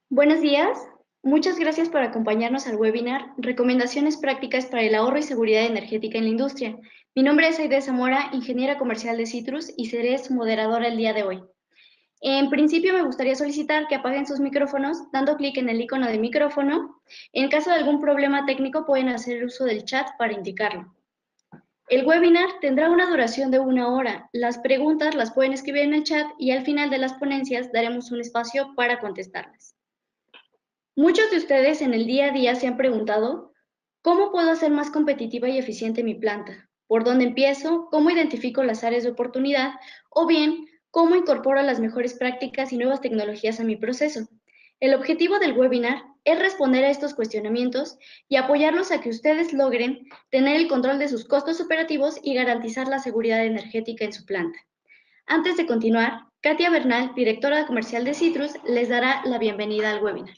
Buenos días. Muchas gracias por acompañarnos al webinar Recomendaciones prácticas para el ahorro y seguridad energética en la industria. Mi nombre es Aide Zamora, ingeniera comercial de Citrus, y seré su moderadora el día de hoy. En principio, me gustaría solicitar que apaguen sus micrófonos dando clic en el icono de micrófono. En caso de algún problema técnico, pueden hacer uso del chat para indicarlo. El webinar tendrá una duración de 1 hora. Las preguntas las pueden escribir en el chat y al final de las ponencias daremos un espacio para contestarlas. Muchos de ustedes en el día a día se han preguntado, ¿cómo puedo hacer más competitiva y eficiente mi planta? ¿Por dónde empiezo? ¿Cómo identifico las áreas de oportunidad? O bien, ¿cómo incorporo las mejores prácticas y nuevas tecnologías a mi proceso? El objetivo del webinar es responder a estos cuestionamientos y apoyarlos a que ustedes logren tener el control de sus costos operativos y garantizar la seguridad energética en su planta. Antes de continuar, Katia Bernal, directora comercial de Citrus, les dará la bienvenida al webinar.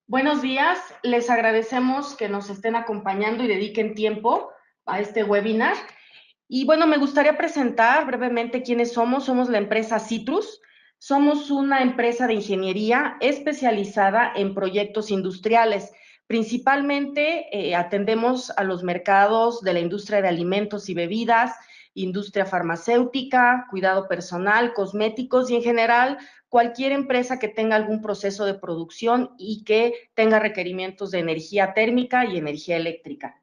Buenos días, les agradecemos que nos estén acompañando y dediquen tiempo a este webinar. Y bueno, me gustaría presentar brevemente quiénes somos. Somos la empresa Citrus. Somos una empresa de ingeniería especializada en proyectos industriales. Principalmente atendemos a los mercados de la industria de alimentos y bebidas, industria farmacéutica, cuidado personal, cosméticos y en general cualquier empresa que tenga algún proceso de producción y que tenga requerimientos de energía térmica y energía eléctrica.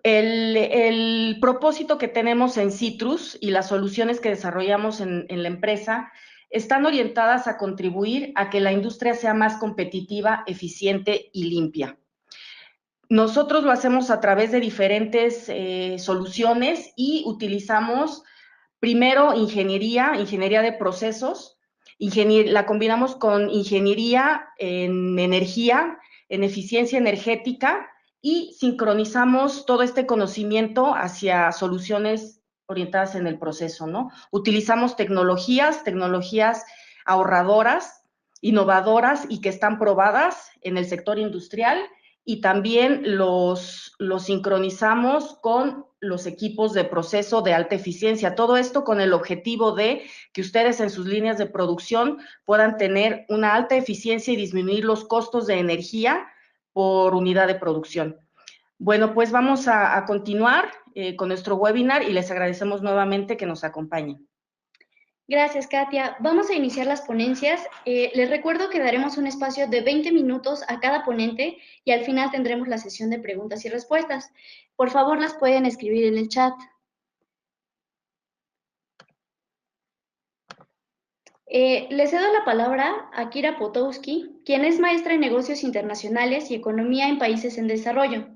El propósito que tenemos en Citrus y las soluciones que desarrollamos en la empresa están orientadas a contribuir a que la industria sea más competitiva, eficiente y limpia. Nosotros lo hacemos a través de diferentes soluciones y utilizamos primero ingeniería de procesos, la combinamos con ingeniería en energía, en eficiencia energética y sincronizamos todo este conocimiento hacia soluciones orientadas en el proceso, ¿no? Utilizamos tecnologías ahorradoras, innovadoras y que están probadas en el sector industrial y también los sincronizamos con los equipos de proceso de alta eficiencia. Todo esto con el objetivo de que ustedes en sus líneas de producción puedan tener una alta eficiencia y disminuir los costos de energía por unidad de producción. Bueno, pues vamos a continuar con nuestro webinar y les agradecemos nuevamente que nos acompañen. Gracias, Katia. Vamos a iniciar las ponencias. Les recuerdo que daremos un espacio de 20 minutos a cada ponente y al final tendremos la sesión de preguntas y respuestas. Por favor, las pueden escribir en el chat. Le cedo la palabra a Kira Potowski, quien es maestra en negocios internacionales y economía en países en desarrollo.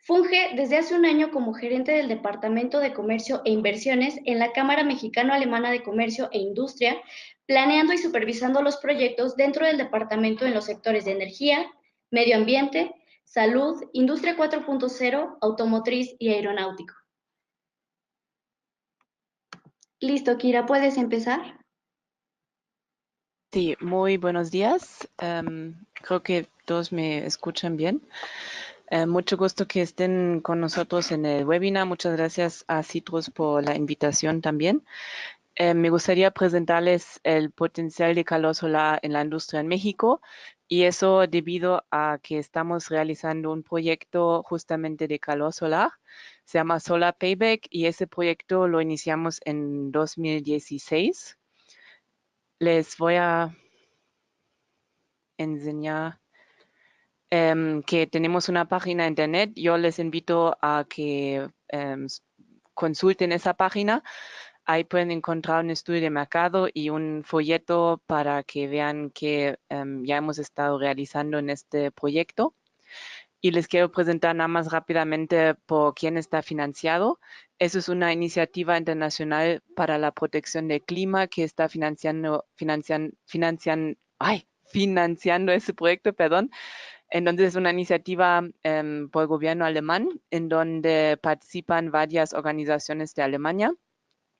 Funge desde hace un año como gerente del Departamento de Comercio e Inversiones en la Cámara Mexicano-Alemana de Comercio e Industria, planeando y supervisando los proyectos dentro del departamento en los sectores de energía, medio ambiente, salud, industria 4.0, automotriz y aeronáutico. Listo, Kira, ¿puedes empezar? Sí, muy buenos días. Creo que todos me escuchan bien. Mucho gusto que estén con nosotros en el webinar. Muchas gracias a Citrus por la invitación también. Me gustaría presentarles el potencial de calor solar en la industria en México y eso debido a que estamos realizando un proyecto justamente de calor solar. Se llama Solar Payback y ese proyecto lo iniciamos en 2016. Les voy a enseñar que tenemos una página de internet. Yo les invito a que consulten esa página. Ahí pueden encontrar un estudio de mercado y un folleto para que vean que ya hemos estado realizando en este proyecto. Y les quiero presentar nada más rápidamente por quién está financiado. Eso es una iniciativa internacional para la protección del clima que está financiando ese proyecto, perdón. Entonces es una iniciativa por el gobierno alemán en donde participan varias organizaciones de Alemania.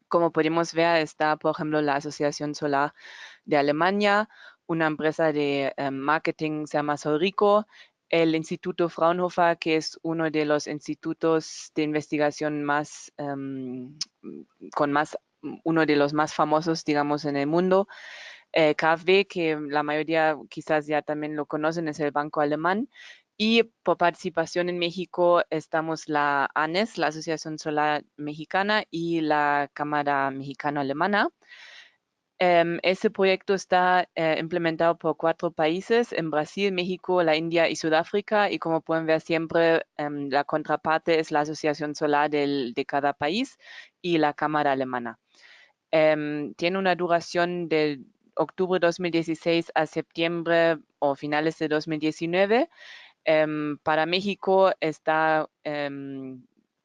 Como podemos ver, está, por ejemplo, la Asociación Solar de Alemania, una empresa de marketing se llama Solrico, el Instituto Fraunhofer, que es uno de los institutos de investigación uno de los más famosos, digamos, en el mundo. KfW, que la mayoría quizás ya también lo conocen, es el banco alemán. Y por participación en México estamos la ANES, la Asociación Solar Mexicana, y la Cámara Mexicano-Alemana. Ese proyecto está implementado por 4 países, en Brasil, México, la India y Sudáfrica, y como pueden ver siempre, la contraparte es la Asociación Solar de cada país y la Cámara Alemana. Tiene una duración de octubre 2016 a septiembre o finales de 2019. Para México está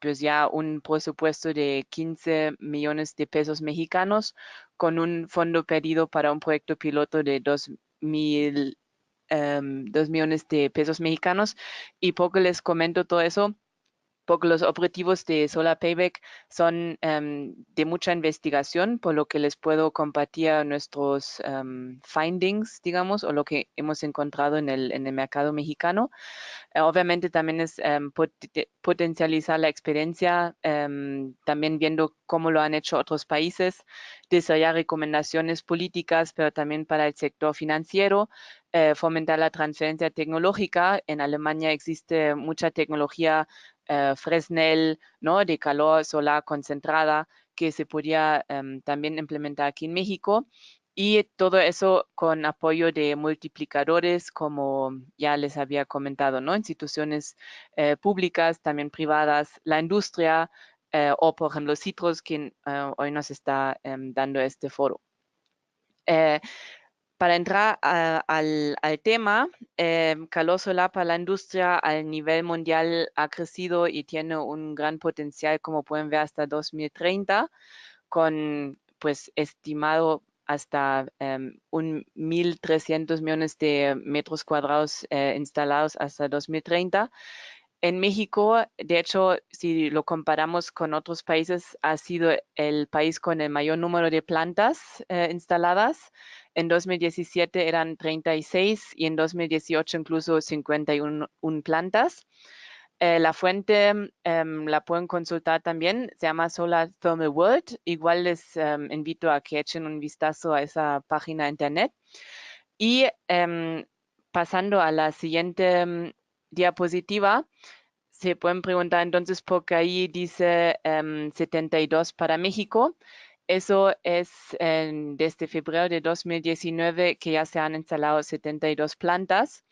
pues ya un presupuesto de 15 millones de pesos mexicanos con un fondo pedido para un proyecto piloto de 2 millones de pesos mexicanos. Y poco les comento todo eso, porque los objetivos de Solar Payback son de mucha investigación, por lo que les puedo compartir nuestros findings, digamos, o lo que hemos encontrado en el mercado mexicano. Obviamente también es potencializar la experiencia, también viendo cómo lo han hecho otros países, desarrollar recomendaciones políticas, pero también para el sector financiero, fomentar la transferencia tecnológica. En Alemania existe mucha tecnología Fresnel, ¿no?, de calor solar concentrada, que se podría también implementar aquí en México. Y todo eso con apoyo de multiplicadores, como ya les había comentado, ¿no? Instituciones públicas, también privadas, la industria, o por ejemplo Citrus, quien hoy nos está dando este foro. Para entrar al tema, calor solar para la industria a nivel mundial ha crecido y tiene un gran potencial, como pueden ver, hasta 2030, con pues estimado hasta 1.300 millones de metros cuadrados instalados hasta 2030. En México, de hecho, si lo comparamos con otros países, ha sido el país con el mayor número de plantas instaladas. En 2017 eran 36 y en 2018 incluso 51 plantas. La fuente la pueden consultar también, se llama Solar Thermal World. Igual les invito a que echen un vistazo a esa página de internet. Y pasando a la siguiente diapositiva, se pueden preguntar entonces por qué ahí dice 72 para México. Eso es desde febrero de 2019 que ya se han instalado 72 plantas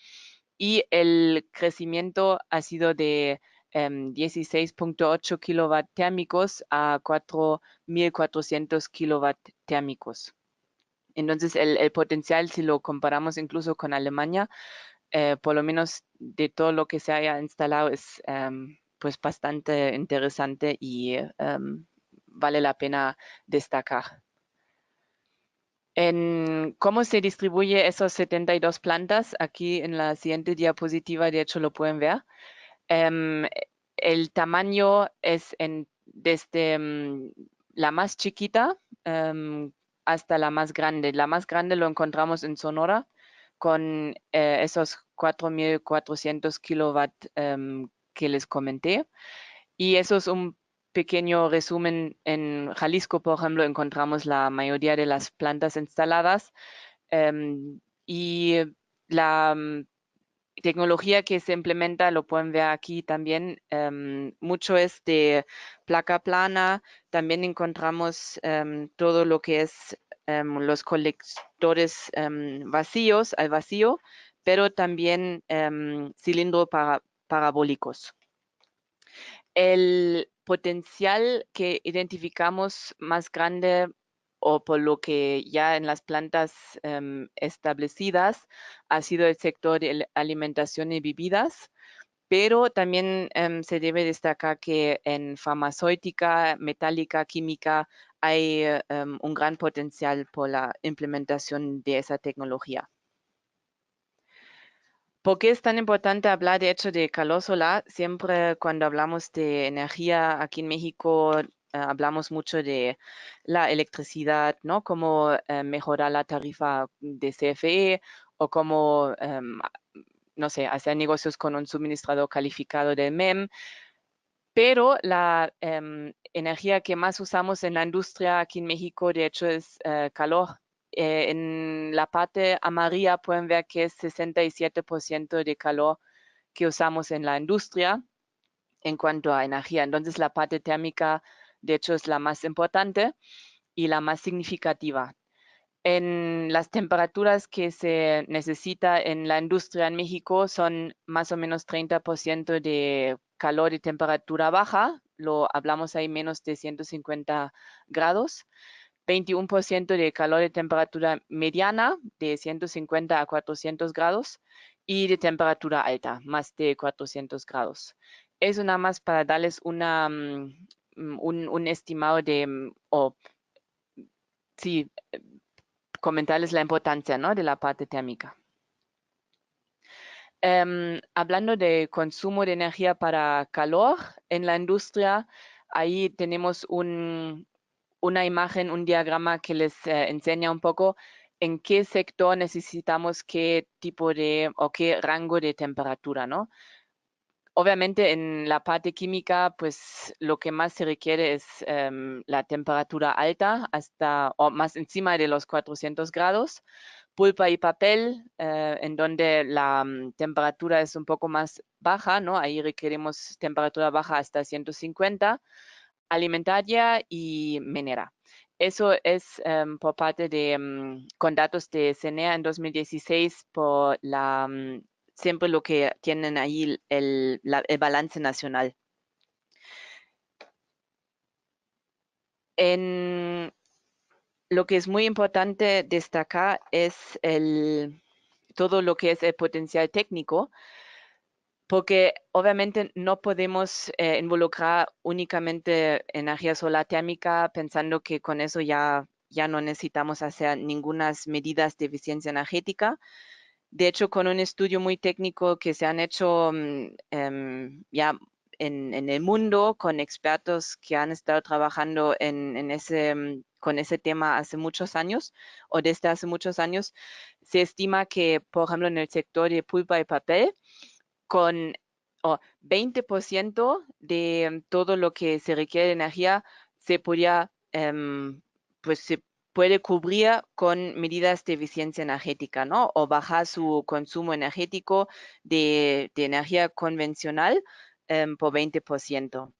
y el crecimiento ha sido de 16.8 kilowatt térmicos a 4.400 kilowatt térmicos. Entonces el potencial, si lo comparamos incluso con Alemania, por lo menos de todo lo que se haya instalado, es pues bastante interesante y vale la pena destacar. En cómo se distribuye esos 72 plantas, aquí en la siguiente diapositiva, de hecho lo pueden ver. El tamaño es desde la más chiquita hasta la más grande. La más grande lo encontramos en Sonora con esos 4.400 kilowatt que les comenté. Y eso es un pequeño resumen. En Jalisco, por ejemplo, encontramos la mayoría de las plantas instaladas y la tecnología que se implementa, lo pueden ver aquí también, mucho es de placa plana. También encontramos todo lo que es los colectores vacíos, al vacío, pero también cilindros parabólicos. El potencial que identificamos más grande, o por lo que ya en las plantas establecidas, ha sido el sector de alimentación y bebidas, pero también se debe destacar que en farmacéutica, metálica, química, hay un gran potencial por la implementación de esa tecnología. ¿Por qué es tan importante hablar de hecho de calor solar? Siempre cuando hablamos de energía aquí en México, hablamos mucho de la electricidad, ¿no? Cómo mejorar la tarifa de CFE o cómo, no sé, hacer negocios con un suministrador calificado del MEM. Pero la energía que más usamos en la industria aquí en México, de hecho, es calor en la parte amarilla pueden ver que es 67% de calor que usamos en la industria en cuanto a energía. Entonces la parte térmica, de hecho, es la más importante y la más significativa. En las temperaturas que se necesita en la industria en México son más o menos 30% de calor y temperatura baja, lo hablamos ahí menos de 150 grados, 21% de calor y temperatura mediana de 150 a 400 grados y de temperatura alta, más de 400 grados. Eso nada más para darles una, un estimado de, sí, comentarles la importancia, ¿no?, de la parte térmica. Hablando de consumo de energía para calor en la industria, ahí tenemos una imagen, un diagrama que les enseña un poco en qué sector necesitamos qué tipo de o qué rango de temperatura, ¿no? Obviamente en la parte química, pues lo que más se requiere es la temperatura alta, hasta o más encima de los 400 grados. Pulpa y papel, en donde la temperatura es un poco más baja, ¿no? Ahí requerimos temperatura baja hasta 150. Alimentaria y minera. Eso es por parte de, con datos de CENEA en 2016, por la siempre lo que tienen ahí el balance nacional. En lo que es muy importante destacar es todo lo que es el potencial técnico, porque obviamente no podemos involucrar únicamente energía solar térmica pensando que con eso ya no necesitamos hacer ninguna medidas de eficiencia energética. De hecho, con un estudio muy técnico que se han hecho ya en el mundo con expertos que han estado trabajando con ese tema hace muchos años o desde hace muchos años, se estima que, por ejemplo, en el sector de pulpa y papel, con 20% de todo lo que se requiere de energía se podía, pues se puede cubrir con medidas de eficiencia energética, ¿no? O bajar su consumo energético de energía convencional por 20%.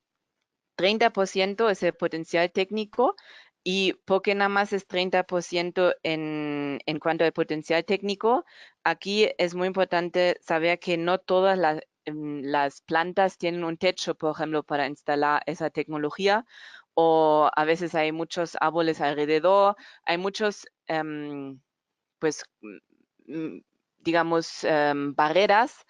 30% es el potencial técnico. ¿Y por qué nada más es 30% en cuanto al potencial técnico? Aquí es muy importante saber que no todas las plantas tienen un techo, por ejemplo, para instalar esa tecnología, o a veces hay muchos árboles alrededor, hay muchos, pues, digamos, barreras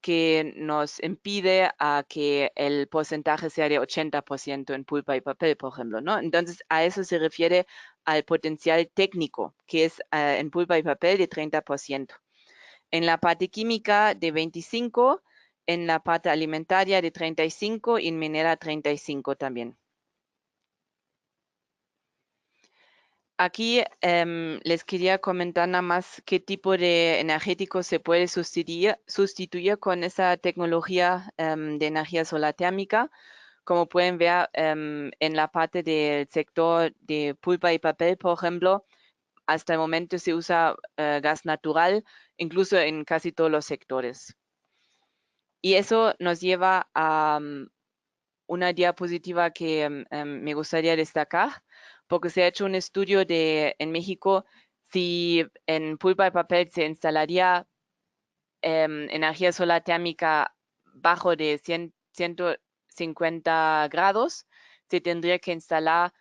que nos impide a que el porcentaje sea de 80% en pulpa y papel, por ejemplo, ¿no? Entonces, a eso se refiere al potencial técnico, que es en pulpa y papel de 30%. En la parte química de 25%, en la parte alimentaria de 35% y en minera 35% también. Aquí les quería comentar nada más qué tipo de energético se puede sustituir con esa tecnología de energía solar térmica. Como pueden ver en la parte del sector de pulpa y papel, por ejemplo, hasta el momento se usa gas natural, incluso en casi todos los sectores. Y eso nos lleva a una diapositiva que me gustaría destacar, porque se ha hecho un estudio en México si en pulpa y papel se instalaría energía solar térmica bajo de 150 grados, se tendría que instalar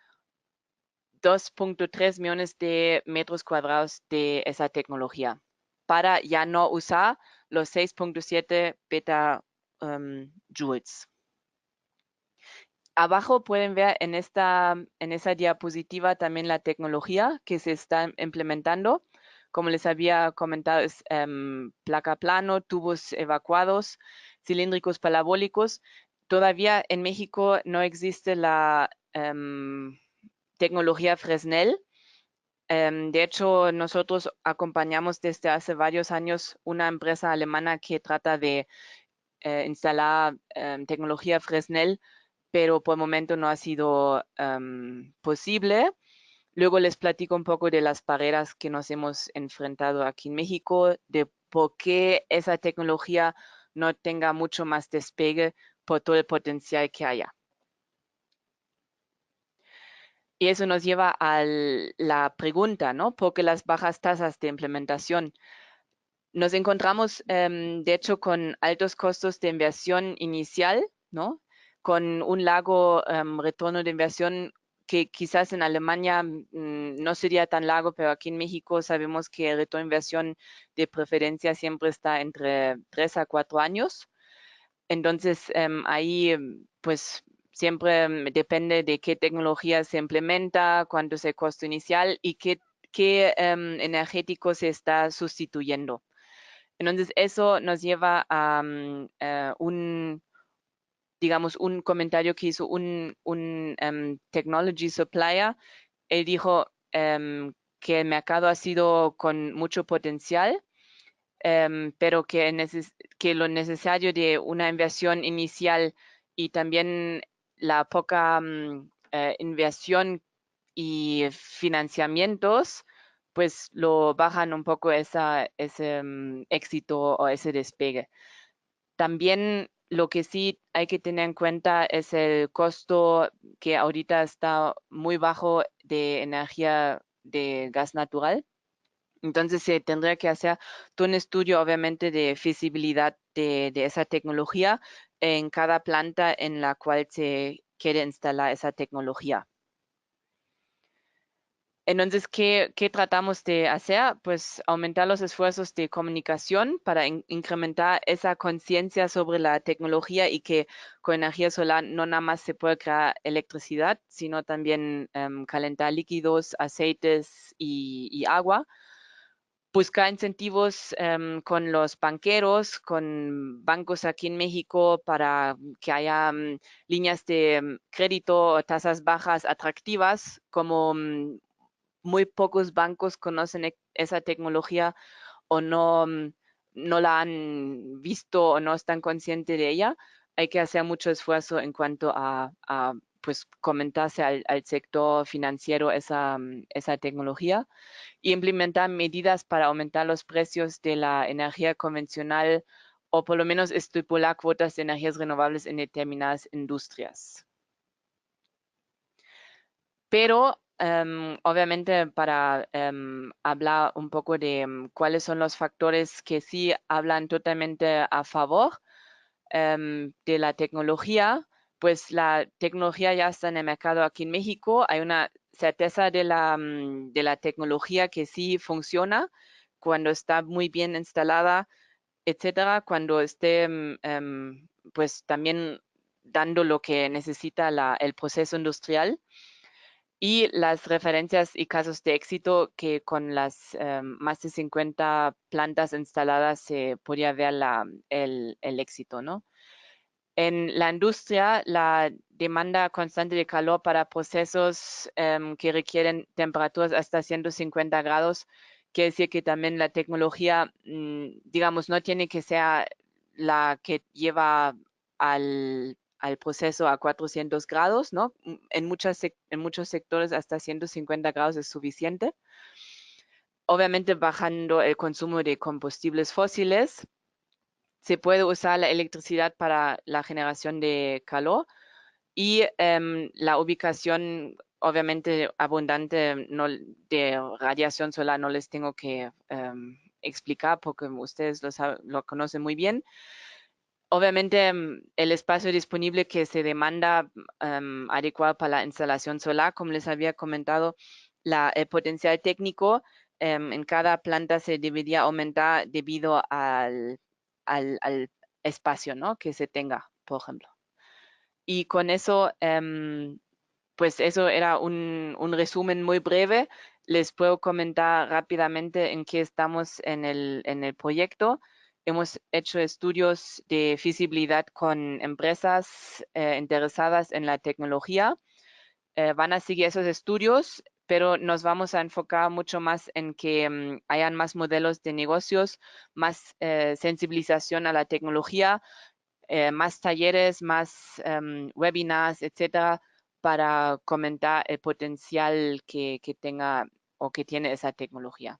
2.3 millones de metros cuadrados de esa tecnología para ya no usar los 6.7 petajoules. Abajo pueden ver en esa diapositiva también la tecnología que se está implementando. Como les había comentado, es placa plano, tubos evacuados, cilíndricos parabólicos. Todavía en México no existe la tecnología Fresnel. De hecho, nosotros acompañamos desde hace varios años una empresa alemana que trata de instalar tecnología Fresnel, pero por el momento no ha sido posible. Luego les platico un poco de las barreras que nos hemos enfrentado aquí en México, de por qué esa tecnología no tenga mucho más despegue por todo el potencial que haya. Y eso nos lleva a la pregunta, ¿no? ¿Por qué las bajas tasas de implementación? Nos encontramos, de hecho, con altos costos de inversión inicial, ¿no? Con un largo retorno de inversión que quizás en Alemania no sería tan largo, pero aquí en México sabemos que el retorno de inversión de preferencia siempre está entre 3 a 4 años. Entonces, ahí, pues, siempre depende de qué tecnología se implementa, cuánto es el costo inicial y qué energético se está sustituyendo. Entonces, eso nos lleva a digamos, un comentario que hizo un technology supplier. Él dijo que el mercado ha sido con mucho potencial, pero que lo necesario de una inversión inicial y también la poca inversión y financiamientos, pues lo bajan un poco ese éxito o ese despegue. También lo que sí hay que tener en cuenta es el costo que ahorita está muy bajo de energía de gas natural. Entonces se tendría que hacer todo un estudio, obviamente, de feasibilidad de esa tecnología en cada planta en la cual se quiere instalar esa tecnología. Entonces, ¿qué tratamos de hacer? Pues aumentar los esfuerzos de comunicación para incrementar esa conciencia sobre la tecnología y que con energía solar no nada más se puede crear electricidad, sino también calentar líquidos, aceites y agua. Buscar incentivos con los banqueros, con bancos aquí en México para que haya líneas de crédito o tasas bajas atractivas, como muy pocos bancos conocen esa tecnología o no la han visto o no están conscientes de ella. Hay que hacer mucho esfuerzo en cuanto a pues comentarse al sector financiero esa tecnología y implementar medidas para aumentar los precios de la energía convencional o por lo menos estipular cuotas de energías renovables en determinadas industrias. Pero obviamente para hablar un poco de cuáles son los factores que sí hablan totalmente a favor de la tecnología, pues la tecnología ya está en el mercado aquí en México. Hay una certeza de la tecnología que sí funciona cuando está muy bien instalada, etcétera, cuando esté pues también dando lo que necesita el proceso industrial. Y las referencias y casos de éxito que con las más de 50 plantas instaladas se podría ver el éxito, ¿no? En la industria, la demanda constante de calor para procesos que requieren temperaturas hasta 150 grados, quiere decir que también la tecnología, digamos, no tiene que ser la que lleva al proceso a 400 grados, ¿no? En muchos sectores hasta 150 grados es suficiente. Obviamente bajando el consumo de combustibles fósiles. Se puede usar la electricidad para la generación de calor y la ubicación obviamente abundante de radiación solar no les tengo que explicar porque ustedes lo conocen muy bien. Obviamente el espacio disponible que se demanda adecuado para la instalación solar, como les había comentado, el potencial técnico en cada planta se debería aumentar debido al espacio, ¿no? Que se tenga, por ejemplo. Y con eso, pues eso era un resumen muy breve. Les puedo comentar rápidamente en qué estamos en el proyecto. Hemos hecho estudios de feasibilidad con empresas interesadas en la tecnología. Van a seguir esos estudios, pero nos vamos a enfocar mucho más en que hayan más modelos de negocios, más sensibilización a la tecnología, más talleres, más webinars, etcétera, para comentar el potencial que tenga o que tiene esa tecnología.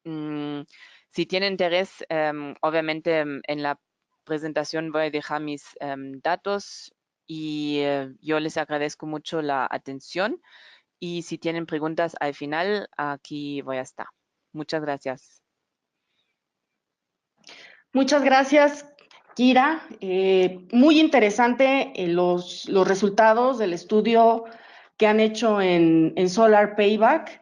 Si tienen interés, obviamente en la presentación voy a dejar mis datos y yo les agradezco mucho la atención. Y si tienen preguntas al final, aquí voy a estar. Muchas gracias. Muchas gracias, Kira. Muy interesante los resultados del estudio que han hecho en Solar Payback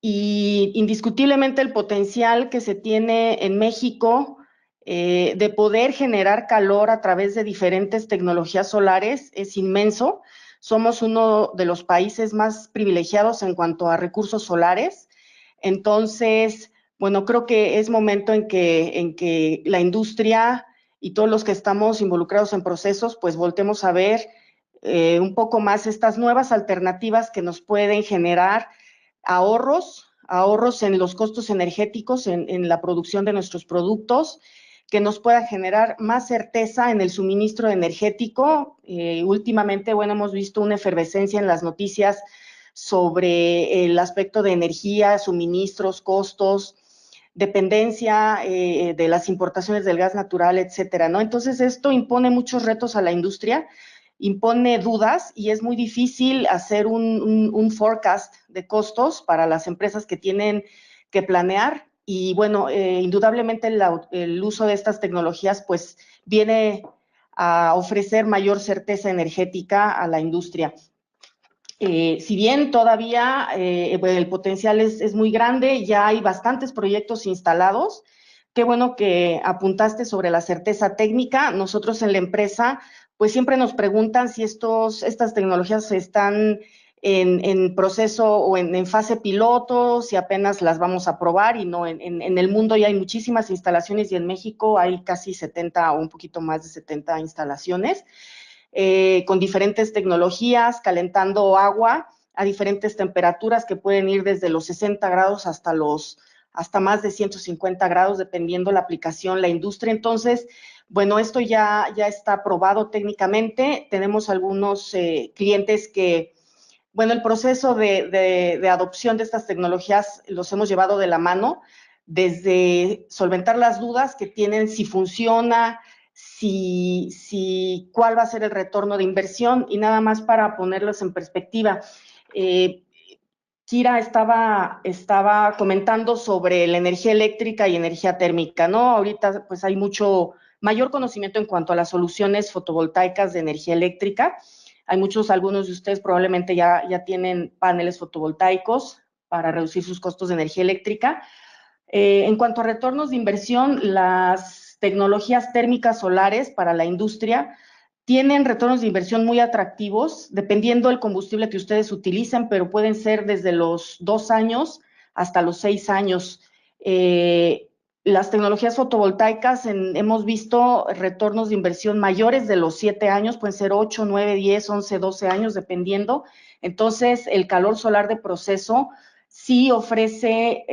y indiscutiblemente el potencial que se tiene en México de poder generar calor a través de diferentes tecnologías solares es inmenso. Somos uno de los países más privilegiados en cuanto a recursos solares. Entonces, bueno, creo que es momento en que la industria y todos los que estamos involucrados en procesos, pues voltemos a ver un poco más estas nuevas alternativas que nos pueden generar ahorros en los costos energéticos, en la producción de nuestros productos, que nos pueda generar más certeza en el suministro energético. Últimamente, bueno, hemos visto una efervescencia en las noticias sobre el aspecto de energía, suministros, costos, dependencia de las importaciones del gas natural, etcétera, ¿no? Entonces, esto impone muchos retos a la industria, impone dudas y es muy difícil hacer un forecast de costos para las empresas que tienen que planear. Y bueno, indudablemente el uso de estas tecnologías pues viene a ofrecer mayor certeza energética a la industria. Si bien todavía el potencial es muy grande, ya hay bastantes proyectos instalados. Qué bueno que apuntaste sobre la certeza técnica. Nosotros en la empresa, pues siempre nos preguntan si estas tecnologías están en proceso o en fase piloto, si apenas las vamos a probar y no, en el mundo ya hay muchísimas instalaciones y en México hay casi 70 o un poquito más de 70 instalaciones. Con diferentes tecnologías, calentando agua a diferentes temperaturas que pueden ir desde los 60 grados hasta más de 150 grados, dependiendo la aplicación, la industria. Entonces, bueno, esto ya está probado técnicamente. Tenemos algunos clientes que, bueno, el proceso de adopción de estas tecnologías los hemos llevado de la mano, desde solventar las dudas que tienen si funciona, cuál va a ser el retorno de inversión y nada más para ponerlos en perspectiva. Kira estaba comentando sobre la energía eléctrica y energía térmica, ¿no? Ahorita pues hay mucho mayor conocimiento en cuanto a las soluciones fotovoltaicas de energía eléctrica. Hay algunos de ustedes probablemente ya tienen paneles fotovoltaicos para reducir sus costos de energía eléctrica. En cuanto a retornos de inversión, las tecnologías térmicas solares para la industria tienen retornos de inversión muy atractivos, dependiendo del combustible que ustedes utilicen, pero pueden ser desde los 2 años hasta los 6 años. Las tecnologías fotovoltaicas, hemos visto retornos de inversión mayores de los 7 años, pueden ser 8, 9, 10, 11, 12 años, dependiendo. Entonces, el calor solar de proceso sí ofrece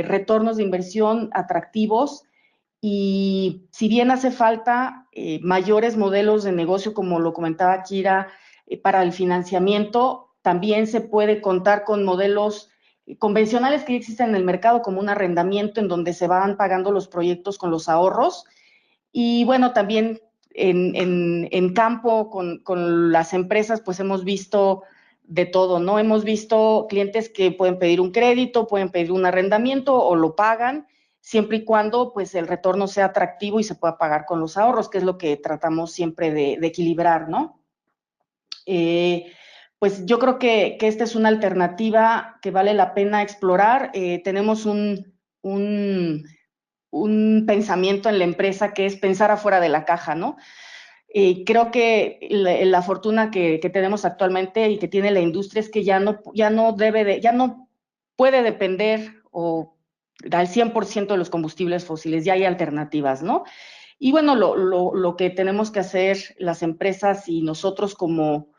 retornos de inversión atractivos y si bien hace falta mayores modelos de negocio, como lo comentaba Kira, para el financiamiento, también se puede contar con modelos convencionales que ya existen en el mercado, como un arrendamiento en donde se van pagando los proyectos con los ahorros. Y bueno, también en campo con las empresas, pues hemos visto de todo, ¿no? Hemos visto clientes que pueden pedir un crédito, pueden pedir un arrendamiento o lo pagan, siempre y cuando pues el retorno sea atractivo y se pueda pagar con los ahorros, que es lo que tratamos siempre de equilibrar, ¿no? Pues yo creo que esta es una alternativa que vale la pena explorar. Tenemos un pensamiento en la empresa que es pensar afuera de la caja, ¿no? Creo que la fortuna que tenemos actualmente y que tiene la industria es que ya no puede depender o al 100% de los combustibles fósiles, ya hay alternativas, ¿no? Y bueno, lo que tenemos que hacer las empresas y nosotros como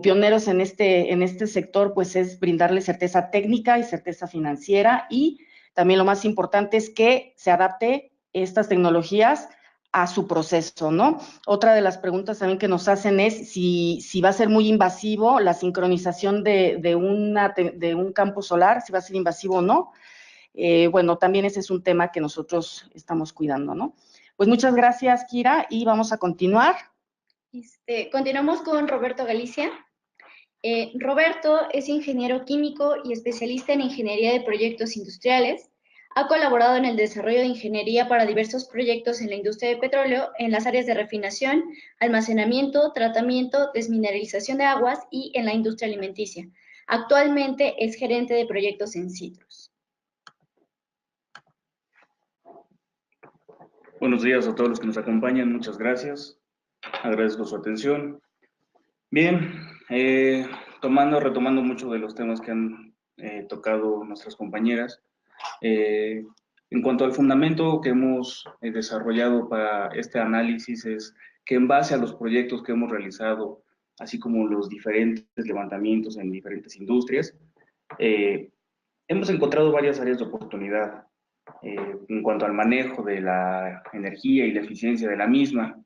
pioneros en este sector, pues es brindarle certeza técnica y certeza financiera y también lo más importante es que se adapte estas tecnologías a su proceso, ¿no? Otra de las preguntas también que nos hacen es si va a ser muy invasivo la sincronización de un campo solar, si va a ser invasivo o no. Bueno, también ese es un tema que nosotros estamos cuidando, ¿no? Pues muchas gracias, Kira, y vamos a continuar. Continuamos con Roberto Galicia. Roberto es ingeniero químico y especialista en ingeniería de proyectos industriales. Ha colaborado en el desarrollo de ingeniería para diversos proyectos en la industria de petróleo en las áreas de refinación, almacenamiento, tratamiento, desmineralización de aguas y en la industria alimenticia. Actualmente es gerente de proyectos en Citrus. Buenos días a todos los que nos acompañan, muchas gracias. Agradezco su atención. Bien, retomando mucho de los temas que han tocado nuestras compañeras. En cuanto al fundamento que hemos desarrollado para este análisis es que en base a los proyectos que hemos realizado, así como los diferentes levantamientos en diferentes industrias, hemos encontrado varias áreas de oportunidad en cuanto al manejo de la energía y la eficiencia de la misma.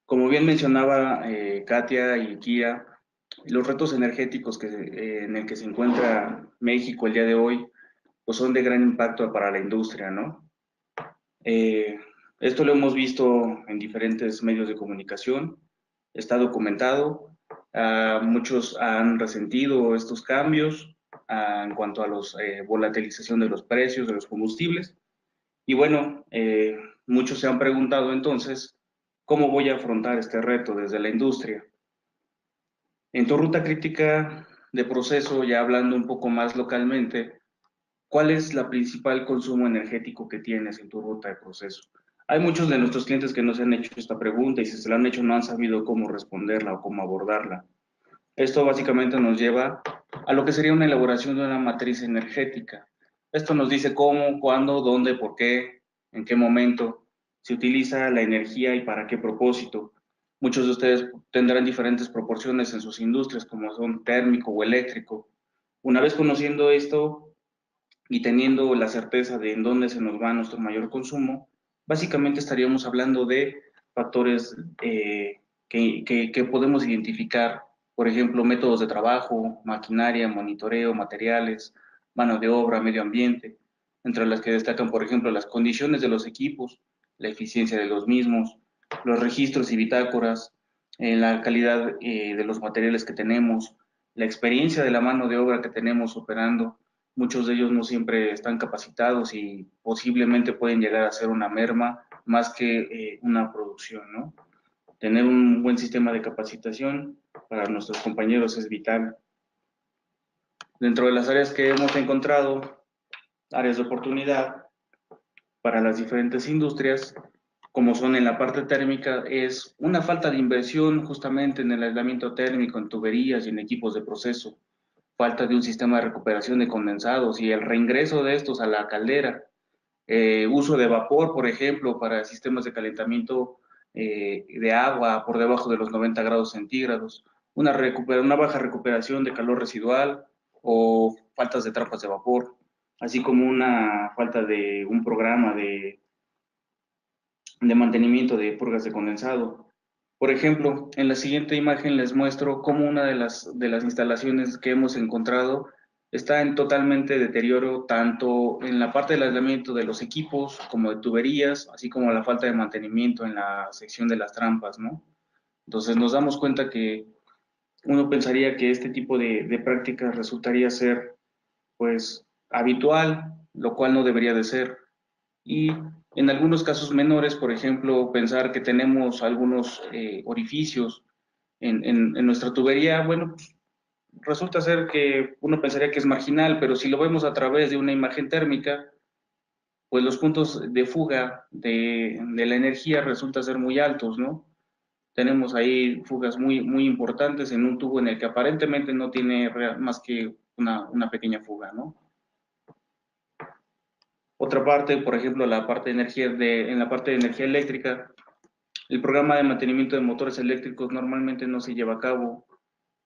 Como bien mencionaba Katia y Kira, los retos energéticos en el que se encuentra México el día de hoy, pues son de gran impacto para la industria, ¿no? Esto lo hemos visto en diferentes medios de comunicación, está documentado, muchos han resentido estos cambios en cuanto a la volatilización de los precios de los combustibles. Y bueno, muchos se han preguntado entonces, ¿cómo voy a afrontar este reto desde la industria? En tu ruta crítica de proceso, ya hablando un poco más localmente, ¿cuál es la principal consumo energético que tienes en tu ruta de proceso? Hay muchos de nuestros clientes que nos han hecho esta pregunta y si se la han hecho no han sabido cómo responderla o cómo abordarla. Esto básicamente nos lleva a lo que sería una elaboración de una matriz energética. Esto nos dice cómo, cuándo, dónde, por qué, en qué momento se utiliza la energía y para qué propósito. Muchos de ustedes tendrán diferentes proporciones en sus industrias, como son térmico o eléctrico. Una vez conociendo esto y teniendo la certeza de en dónde se nos va nuestro mayor consumo, básicamente estaríamos hablando de factores que podemos identificar, por ejemplo, métodos de trabajo, maquinaria, monitoreo, materiales, mano de obra, medio ambiente, entre las que destacan, por ejemplo, las condiciones de los equipos, la eficiencia de los mismos, los registros y bitácoras, la calidad de los materiales que tenemos, la experiencia de la mano de obra que tenemos operando. Muchos de ellos no siempre están capacitados y posiblemente pueden llegar a ser una merma más que una producción, ¿no? Tener un buen sistema de capacitación para nuestros compañeros es vital. Dentro de las áreas que hemos encontrado, áreas de oportunidad para las diferentes industrias, como son en la parte térmica, es una falta de inversión justamente en el aislamiento térmico, en tuberías y en equipos de proceso, falta de un sistema de recuperación de condensados y el reingreso de estos a la caldera, uso de vapor, por ejemplo, para sistemas de calentamiento de agua por debajo de los 90 grados centígrados, una baja recuperación de calor residual o faltas de trampas de vapor, así como una falta de un programa de mantenimiento de purgas de condensado. Por ejemplo, en la siguiente imagen les muestro cómo una de las instalaciones que hemos encontrado está en totalmente deterioro, tanto en la parte del aislamiento de los equipos como de tuberías, así como la falta de mantenimiento en la sección de las trampas, ¿no? Entonces nos damos cuenta que uno pensaría que este tipo de prácticas resultaría ser, pues, habitual, lo cual no debería de ser. Y en algunos casos menores, por ejemplo, pensar que tenemos algunos orificios en nuestra tubería, bueno, pues, resulta ser que uno pensaría que es marginal, pero si lo vemos a través de una imagen térmica, pues los puntos de fuga de la energía resultan ser muy altos, ¿no? Tenemos ahí fugas muy importantes en un tubo en el que aparentemente no tiene más que una pequeña fuga, ¿no? Otra parte, por ejemplo, la parte de energía en la parte de energía eléctrica, el programa de mantenimiento de motores eléctricos normalmente no se lleva a cabo.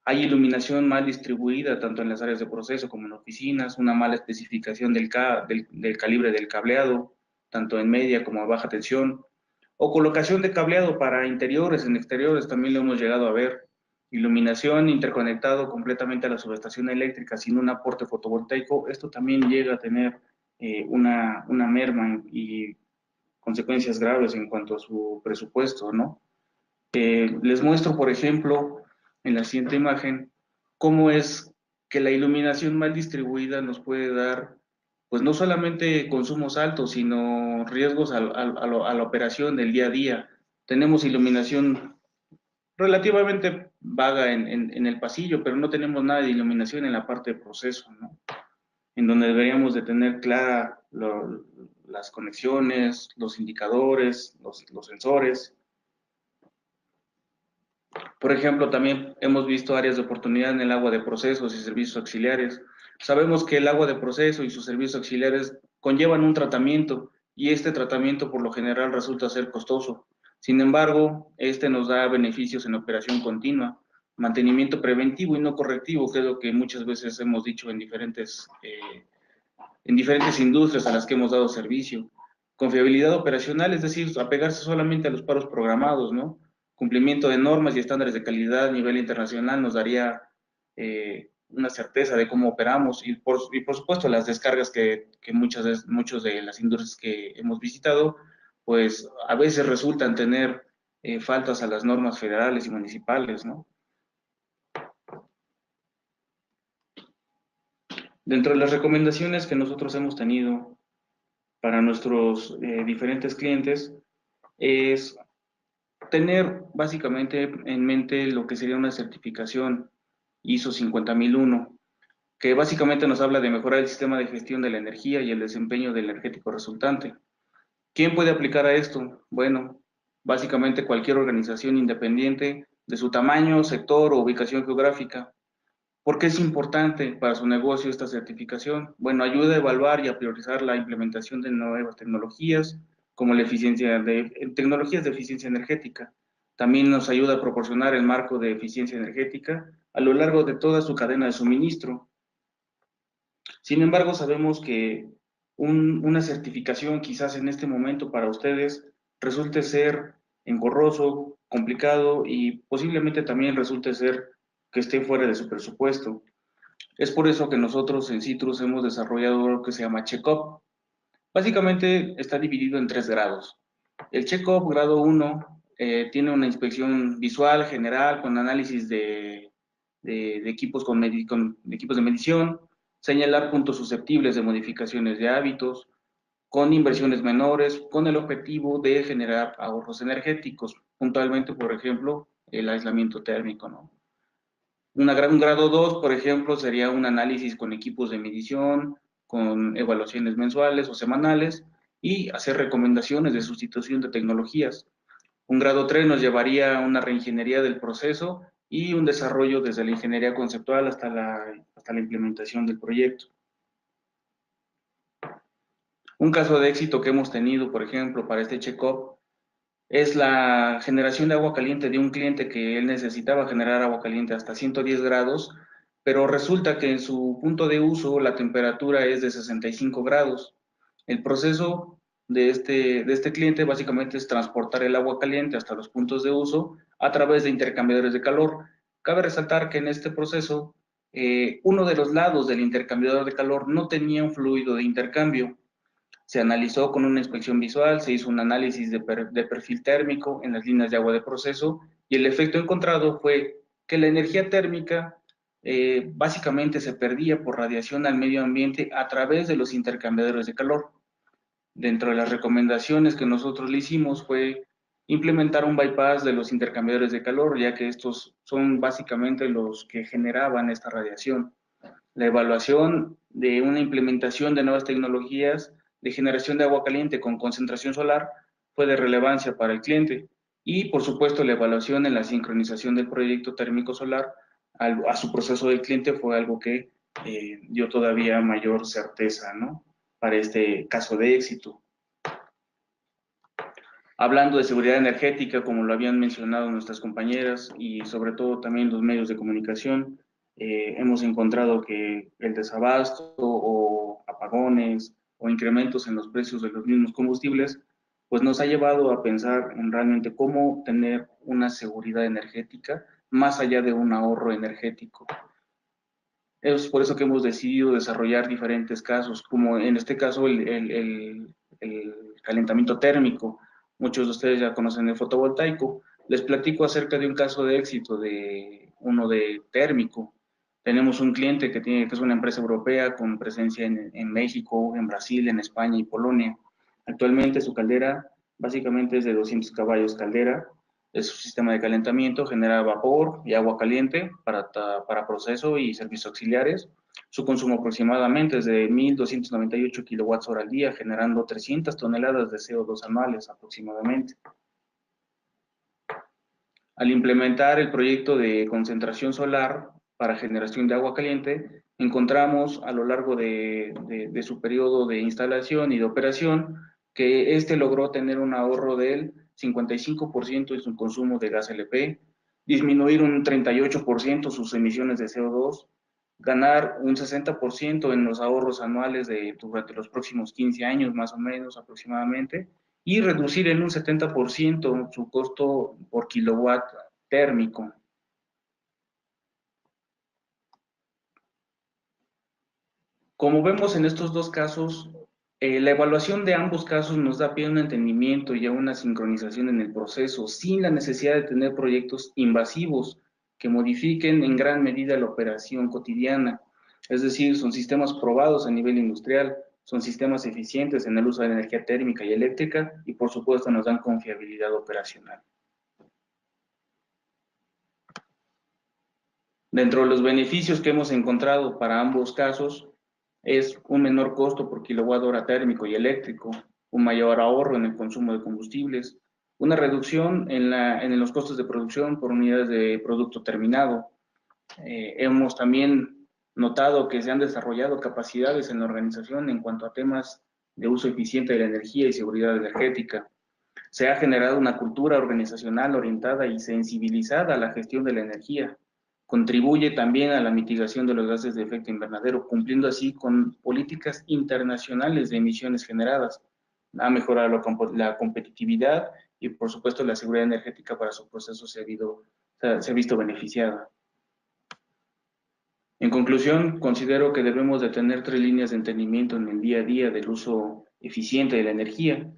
Hay iluminación mal distribuida tanto en las áreas de proceso como en oficinas, una mala especificación del calibre del cableado, tanto en media como a baja tensión, o colocación de cableado para interiores, en exteriores también lo hemos llegado a ver, iluminación interconectado completamente a la subestación eléctrica sin un aporte fotovoltaico, esto también llega a tener una merma y consecuencias graves en cuanto a su presupuesto, ¿no? Les muestro, por ejemplo, en la siguiente imagen, cómo es que la iluminación mal distribuida nos puede dar, pues no solamente consumos altos, sino riesgos a la operación del día a día. Tenemos iluminación relativamente vaga en el pasillo, pero no tenemos nada de iluminación en la parte de proceso, ¿no? En donde deberíamos de tener clara las conexiones, los indicadores, los sensores. Por ejemplo, también hemos visto áreas de oportunidad en el agua de procesos y servicios auxiliares. Sabemos que el agua de proceso y sus servicios auxiliares conllevan un tratamiento y este tratamiento por lo general resulta ser costoso. Sin embargo, este nos da beneficios en operación continua, mantenimiento preventivo y no correctivo, que es lo que muchas veces hemos dicho en diferentes industrias a las que hemos dado servicio. Confiabilidad operacional, es decir, apegarse solamente a los paros programados, ¿no? Cumplimiento de normas y estándares de calidad a nivel internacional nos daría una certeza de cómo operamos y por supuesto las descargas que muchos de las industrias que hemos visitado, pues a veces resultan tener faltas a las normas federales y municipales, ¿no? Dentro de las recomendaciones que nosotros hemos tenido para nuestros diferentes clientes es tener básicamente en mente lo que sería una certificación ISO 50001, que básicamente nos habla de mejorar el sistema de gestión de la energía y el desempeño del energético resultante. ¿Quién puede aplicar a esto? Bueno, básicamente cualquier organización independiente de su tamaño, sector o ubicación geográfica. ¿Por qué es importante para su negocio esta certificación? Bueno, ayuda a evaluar y a priorizar la implementación de nuevas tecnologías, como la tecnologías de eficiencia energética. También nos ayuda a proporcionar el marco de eficiencia energética a lo largo de toda su cadena de suministro. Sin embargo, sabemos que una certificación quizás en este momento para ustedes resulte ser engorroso, complicado y posiblemente también resulte ser que esté fuera de su presupuesto. Es por eso que nosotros en Citrus hemos desarrollado lo que se llama Check-up. Básicamente está dividido en 3 grados. El Check-up grado 1 tiene una inspección visual general con análisis de equipos, equipos de medición, señalar puntos susceptibles de modificaciones de hábitos, con inversiones menores, con el objetivo de generar ahorros energéticos, puntualmente, por ejemplo, el aislamiento térmico, ¿no? Un grado 2, por ejemplo, sería un análisis con equipos de medición, con evaluaciones mensuales o semanales y hacer recomendaciones de sustitución de tecnologías. Un grado 3 nos llevaría a una reingeniería del proceso y un desarrollo desde la ingeniería conceptual hasta la implementación del proyecto. Un caso de éxito que hemos tenido, por ejemplo, para este check-up es la generación de agua caliente de un cliente que él necesitaba generar agua caliente hasta 110 grados, pero resulta que en su punto de uso la temperatura es de 65 grados. El proceso de este cliente básicamente es transportar el agua caliente hasta los puntos de uso a través de intercambiadores de calor. Cabe resaltar que en este proceso uno de los lados del intercambiador de calor no tenía un fluido de intercambio. Se analizó con una inspección visual, se hizo un análisis de perfil térmico en las líneas de agua de proceso y el efecto encontrado fue que la energía térmica básicamente se perdía por radiación al medio ambiente a través de los intercambiadores de calor. Dentro de las recomendaciones que nosotros le hicimos fue implementar un bypass de los intercambiadores de calor, ya que estos son básicamente los que generaban esta radiación. La evaluación de una implementación de nuevas tecnologías de generación de agua caliente con concentración solar fue de relevancia para el cliente. Y, por supuesto, la evaluación en la sincronización del proyecto térmico solar a su proceso del cliente fue algo que dio todavía mayor certeza, ¿no?, para este caso de éxito. Hablando de seguridad energética, como lo habían mencionado nuestras compañeras y sobre todo también los medios de comunicación, hemos encontrado que el desabasto o apagones, o incrementos en los precios de los mismos combustibles, pues nos ha llevado a pensar en realmente cómo tener una seguridad energética más allá de un ahorro energético. Es por eso que hemos decidido desarrollar diferentes casos, como en este caso el calentamiento térmico. Muchos de ustedes ya conocen el fotovoltaico. Les platico acerca de un caso de éxito de uno de térmico. Tenemos un cliente que es una empresa europea con presencia en México, en Brasil, en España y Polonia. Actualmente su caldera básicamente es de 200 caballos caldera. Es un sistema de calentamiento, genera vapor y agua caliente para proceso y servicios auxiliares. Su consumo aproximadamente es de 1.298 kilowatts hora al día, generando 300 toneladas de CO2 anuales aproximadamente. Al implementar el proyecto de concentración solar para generación de agua caliente, encontramos a lo largo de su periodo de instalación y de operación que este logró tener un ahorro del 55% en su consumo de gas LP, disminuir un 38% sus emisiones de CO2, ganar un 60% en los ahorros anuales durante los próximos 15 años, más o menos aproximadamente, y reducir en un 70% su costo por kilowatt térmico. Como vemos en estos dos casos, la evaluación de ambos casos nos da pie a un entendimiento y a una sincronización en el proceso, sin la necesidad de tener proyectos invasivos que modifiquen en gran medida la operación cotidiana. Es decir, son sistemas probados a nivel industrial, son sistemas eficientes en el uso de energía térmica y eléctrica y por supuesto nos dan confiabilidad operacional. Dentro de los beneficios que hemos encontrado para ambos casos es un menor costo por kilowatt hora térmico y eléctrico, un mayor ahorro en el consumo de combustibles, una reducción en los costos de producción por unidades de producto terminado. Hemos también notado que se han desarrollado capacidades en la organización en cuanto a temas de uso eficiente de la energía y seguridad energética. Se ha generado una cultura organizacional orientada y sensibilizada a la gestión de la energía. Contribuye también a la mitigación de los gases de efecto invernadero, cumpliendo así con políticas internacionales de emisiones generadas. Ha mejorado la competitividad y, por supuesto, la seguridad energética para su proceso se ha visto beneficiada. En conclusión, considero que debemos de tener 3 líneas de entendimiento en el día a día del uso eficiente de la energía.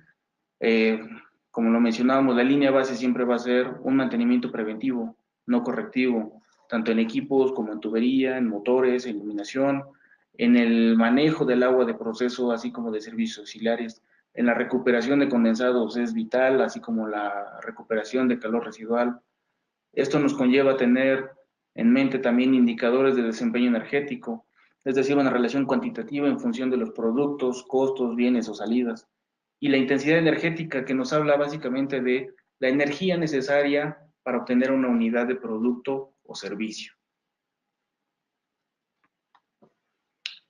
Como lo mencionábamos, la línea base siempre va a ser un mantenimiento preventivo, no correctivo, tanto en equipos como en tubería, en motores, en iluminación, en el manejo del agua de proceso, así como de servicios auxiliares. En la recuperación de condensados es vital, así como la recuperación de calor residual. Esto nos conlleva a tener en mente también indicadores de desempeño energético, es decir, una relación cuantitativa en función de los productos, costos, bienes o salidas. Y la intensidad energética, que nos habla básicamente de la energía necesaria para obtener una unidad de producto o servicio.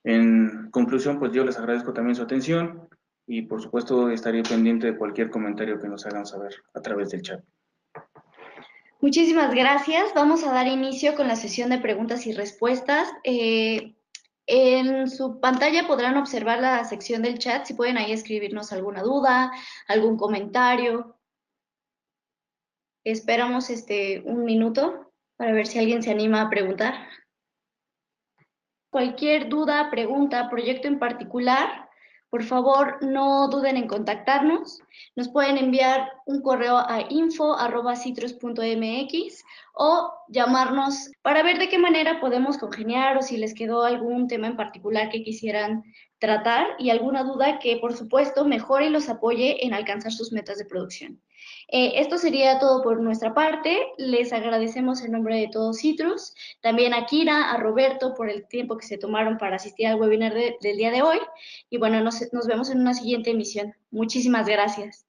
En conclusión, pues yo les agradezco también su atención y por supuesto estaré pendiente de cualquier comentario que nos hagan saber a través del chat. Muchísimas gracias. Vamos a dar inicio con la sesión de preguntas y respuestas. En su pantalla podrán observar la sección del chat, si pueden ahí escribirnos alguna duda, algún comentario. Esperamos un minuto para ver si alguien se anima a preguntar. Cualquier duda, pregunta, proyecto en particular, por favor no duden en contactarnos. Nos pueden enviar un correo a info@citrus.mx o llamarnos para ver de qué manera podemos congeniar o si les quedó algún tema en particular que quisieran tratar y alguna duda que, por supuesto, mejore y los apoye en alcanzar sus metas de producción. Esto sería todo por nuestra parte. Les agradecemos en nombre de todo Citrus, también a Kira, a Roberto por el tiempo que se tomaron para asistir al webinar del día de hoy. Y bueno, nos vemos en una siguiente emisión. Muchísimas gracias.